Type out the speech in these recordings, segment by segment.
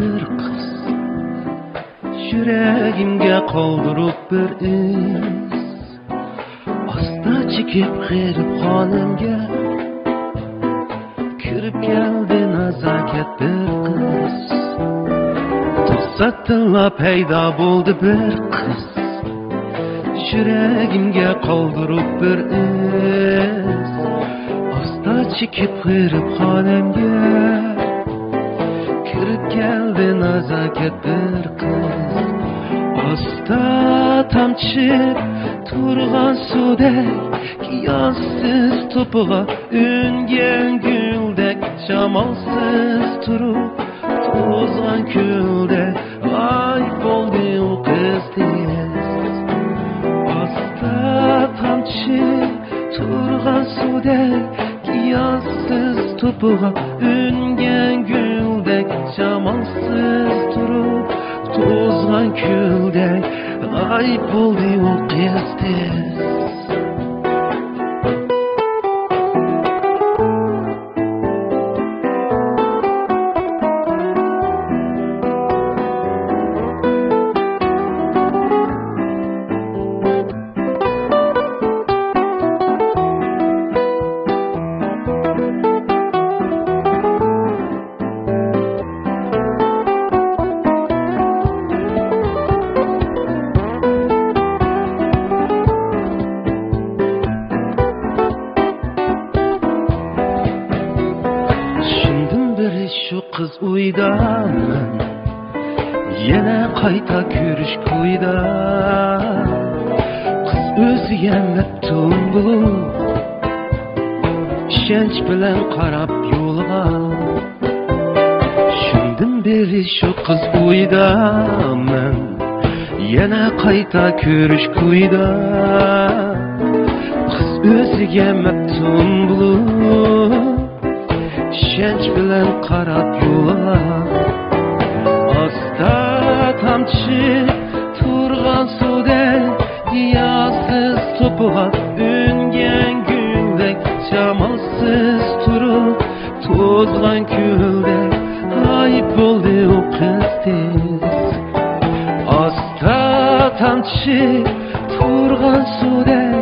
bir kız, yüreğimge qoldurup bir iz. Asta çekip g'erib xonimga kirib keldi nazokat bir kız. To'satla paydo bo'ldi bir kız, yüreğimge qoldurup bir iz. Asta çekip g'erib xonimga kirib keldi nazokat bir kız. Asta tamchib turgan sudek, qiyosiz to'pig'a ungan guldek, shamolsiz turib to'zg'an kuldek, ay bo'ldi u qiz tez. Asta tamchib turgan sudek, qiyosiz to'pig'a ungan guldek, shamolsiz turib to'zg'an kuldek, ay bo'ldi u qiz tez. Şu kız uydaman, yana qayta ko'rish ko'yda. Kız o'zi yemeptun bulup, ishonch bilan qarab yo'lga. Shundan beri shu qiz uydaman, yana qayta ko'rish ko'yda. Kız o'zi yemeptun bulup, ishonch bilan qarab yo'lga. Asta tamchi turgan sudek, qiyosiz to'pig'a ungan guldek, shamolsiz turib to'zg'an kuldek, ay bo'ldi u qiz tez. Asta tamchi turgan sudek,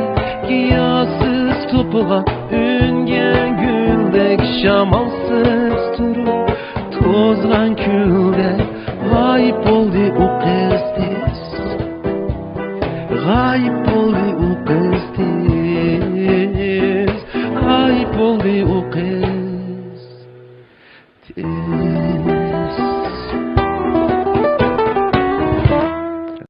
qiyosiz to'pig'a ungan guldek, shamolsiz turib to'zg'an kuldek, g'oyib bo'ldi u qiz tez. G'oyib bo'ldi u qiz tez. G'oyib bo'ldi u qiz tez.